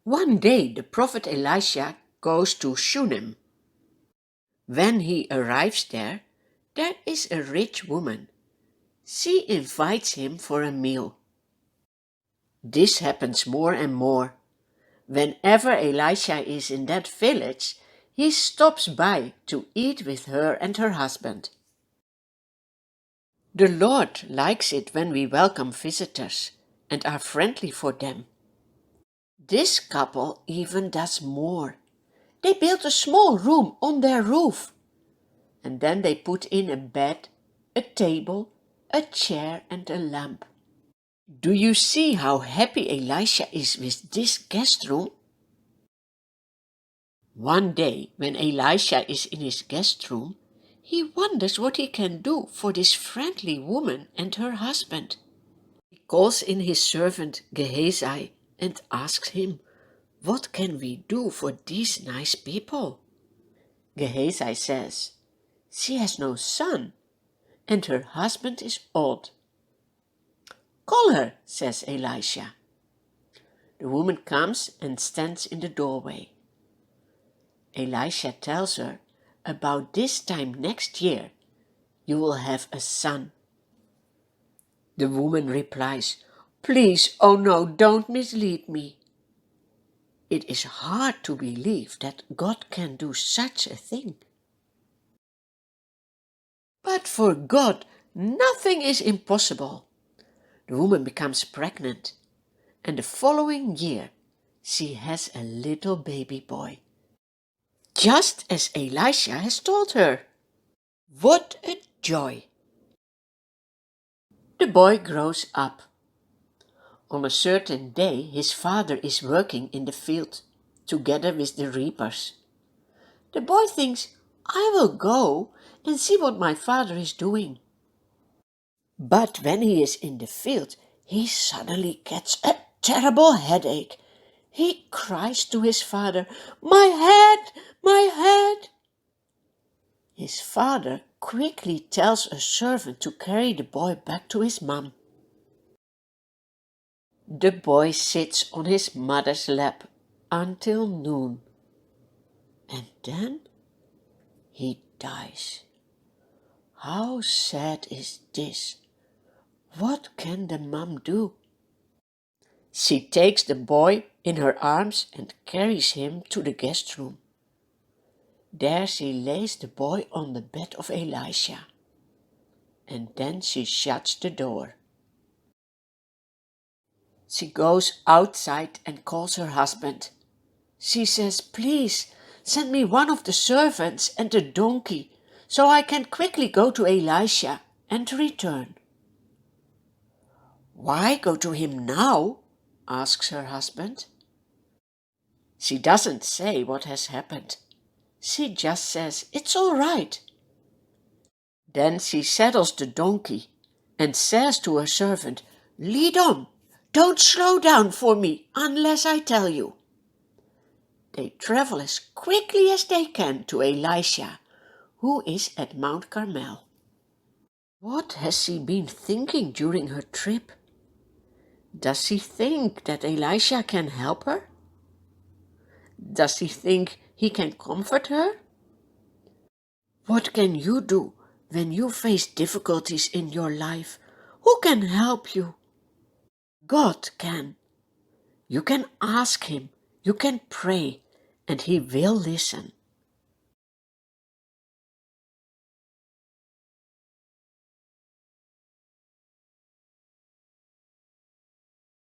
One day the prophet Elisha goes to Shunem. When he arrives there is a rich woman. She invites him for a meal. This happens more and more. Whenever Elisha is in that village, he stops by to eat with her and her husband. The Lord likes it when we welcome visitors and are friendly for them. This couple even does more. They build a small room on their roof, and then they put in a bed, a table, a chair and a lamp. Do you see how happy Elisha is with this guest room? One day, when Elisha is in his guest room, he wonders what he can do for this friendly woman and her husband. He calls in his servant Gehazi and asks him, "What can we do for these nice people?" Gehazi says, "She has no son, and her husband is old." "Call her," says Elisha. The woman comes and stands in the doorway. Elisha tells her, "About this time next year, you will have a son." The woman replies, "Please, oh no, don't mislead me." It is hard to believe that God can do such a thing. But for God, nothing is impossible. The woman becomes pregnant, and the following year, she has a little baby boy, just as Elisha has told her. What a joy! The boy grows up. On a certain day, his father is working in the field, together with the reapers. The boy thinks, "I will go and see what my father is doing." But when he is in the field, he suddenly gets a terrible headache. He cries to his father, "My head, my head!" His father quickly tells a servant to carry the boy back to his mom. The boy sits on his mother's lap until noon, and then he dies. How sad is this? What can the mom do? She takes the boy in her arms and carries him to the guest room. There she lays the boy on the bed of Elisha, and then she shuts the door. She goes outside and calls her husband. She says, "Please, send me one of the servants and a donkey, so I can quickly go to Elisha and return." "Why go to him now?" asks her husband. She doesn't say what has happened. She just says, "It's all right." Then she saddles the donkey and says to her servant, "Lead on, don't slow down for me unless I tell you." They travel as quickly as they can to Elisha, who is at Mount Carmel. What has she been thinking during her trip? Does she think that Elisha can help her? Does she think he can comfort her? What can you do when you face difficulties in your life? Who can help you? God can. You can ask him, you can pray, and he will listen.